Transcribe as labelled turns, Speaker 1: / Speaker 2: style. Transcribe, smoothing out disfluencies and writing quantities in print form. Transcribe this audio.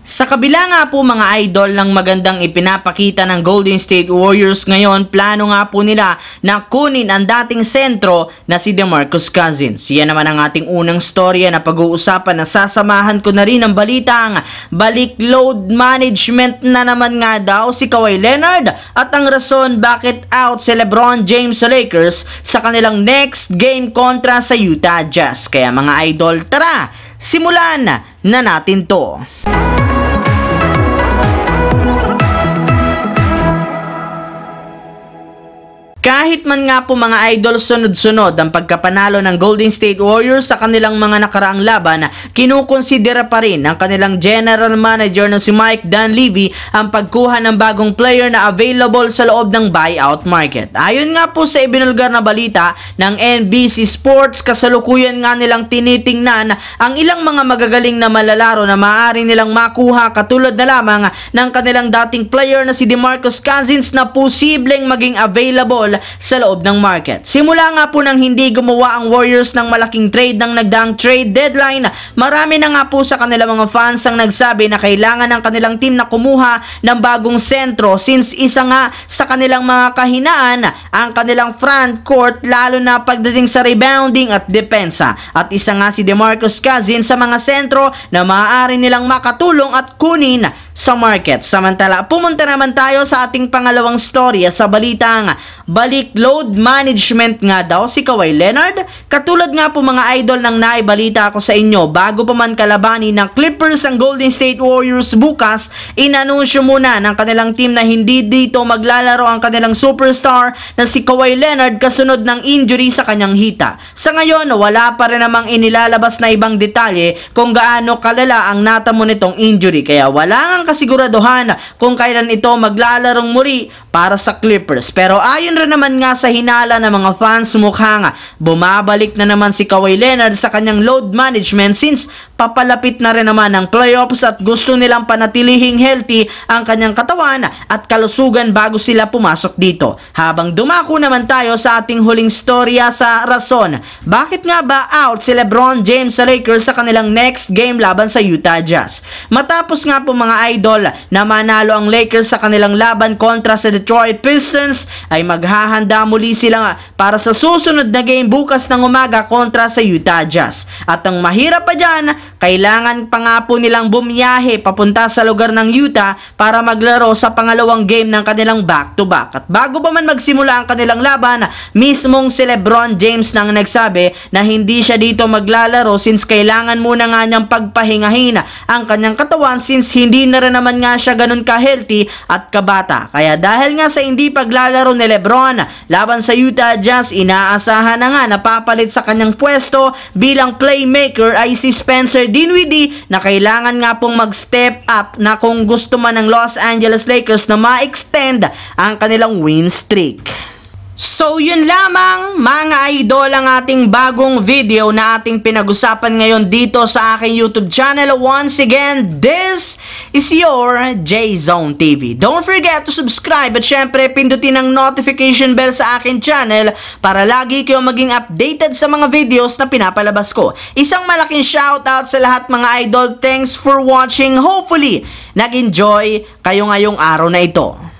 Speaker 1: Sa kabila nga po mga idol ng magandang ipinapakita ng Golden State Warriors ngayon, plano nga po nila na kunin ang dating sentro na si DeMarcus Cousins. Yan naman ang ating unang storya na pag-uusapan na sasamahan ko na rin ang balitang balik load management na naman nga daw si Kawhi Leonard at ang rason bakit out si LeBron James sa Lakers sa kanilang next game kontra sa Utah Jazz. Kaya mga idol, tara, simulan na natin to. Kahit man nga po mga idol sunod-sunod ang pagkapanalo ng Golden State Warriors sa kanilang mga nakaraang laban, kinukonsidera pa rin ng kanilang general manager na si Mike Dunleavy ang pagkuha ng bagong player na available sa loob ng buyout market. Ayon nga po sa ibinulgar na balita ng NBC Sports, kasalukuyan nga nilang tinitingnan ang ilang mga magagaling na malalaro na maaari nilang makuha katulad na lamang ng kanilang dating player na si DeMarcus Cousins na posibleng maging available sa loob ng market. Simula nga po nang hindi gumawa ang Warriors ng malaking trade ng nagdaang trade deadline, marami na nga po sa kanilang mga fans ang nagsabi na kailangan ng kanilang team na kumuha ng bagong sentro since isa nga sa kanilang mga kahinaan ang kanilang front court lalo na pagdating sa rebounding at depensa. At isa nga si DeMarcus Cousins sa mga sentro na maaari nilang makatulong at kunin sa market. Samantala, pumunta naman tayo sa ating pangalawang storya sa balitang balik load management nga daw si Kawhi Leonard. Katulad nga po mga idol ng naibalita ko sa inyo, bago pa man kalabani ng Clippers ang Golden State Warriors bukas, inanunsyo muna ng kanilang team na hindi dito maglalaro ang kanilang superstar na si Kawhi Leonard kasunod ng injury sa kanyang hita. Sa ngayon, wala pa rin namang inilalabas na ibang detalye kung gaano kalala ang natamo nitong injury, kaya wala ang kasiguraduhan kung kailan ito maglalarong muli para sa Clippers. Pero ayon rin naman nga sa hinala ng mga fans, mukhang bumabalik na naman si Kawhi Leonard sa kanyang load management since papalapit na rin naman ang playoffs at gusto nilang panatilihing healthy ang kanyang katawan at kalusugan bago sila pumasok dito. Habang dumako naman tayo sa ating huling storya sa rason, bakit nga ba out si LeBron James sa Lakers sa kanilang next game laban sa Utah Jazz? Matapos nga po mga idol na manalo ang Lakers sa kanilang laban kontra sa Detroit Pistons, ay maghahanda muli sila para sa susunod na game bukas ng umaga kontra sa Utah Jazz. At ang mahirap pa dyan, kailangan pa nga po nilang bumiyahe papunta sa lugar ng Utah para maglaro sa pangalawang game ng kanilang back-to-back. At bago pa man magsimula ang kanilang laban, mismong si LeBron James nang nagsabi na hindi siya dito maglalaro since kailangan muna nga niyang pagpahingahin ang kanyang katawan since hindi na rin naman nga siya ganun ka-healthy at kabata. Kaya dahil nga sa hindi paglalaro ni LeBron laban sa Utah Jazz, inaasahan na nga napapalit sa kanyang pwesto bilang playmaker ay si Spencer Dinwiddie na kailangan nga pong mag-step up na kung gusto man ng Los Angeles Lakers na ma-extend ang kanilang win streak. So yun lamang mga idol ang ating bagong video na ating pinag-usapan ngayon dito sa aking YouTube channel. Once again, this is your J-Zone TV. Don't forget to subscribe at syempre pindutin ang notification bell sa aking channel para lagi kayo maging updated sa mga videos na pinapalabas ko. Isang malaking shoutout sa lahat mga idol. Thanks for watching. Hopefully, nag-enjoy kayo ngayong araw na ito.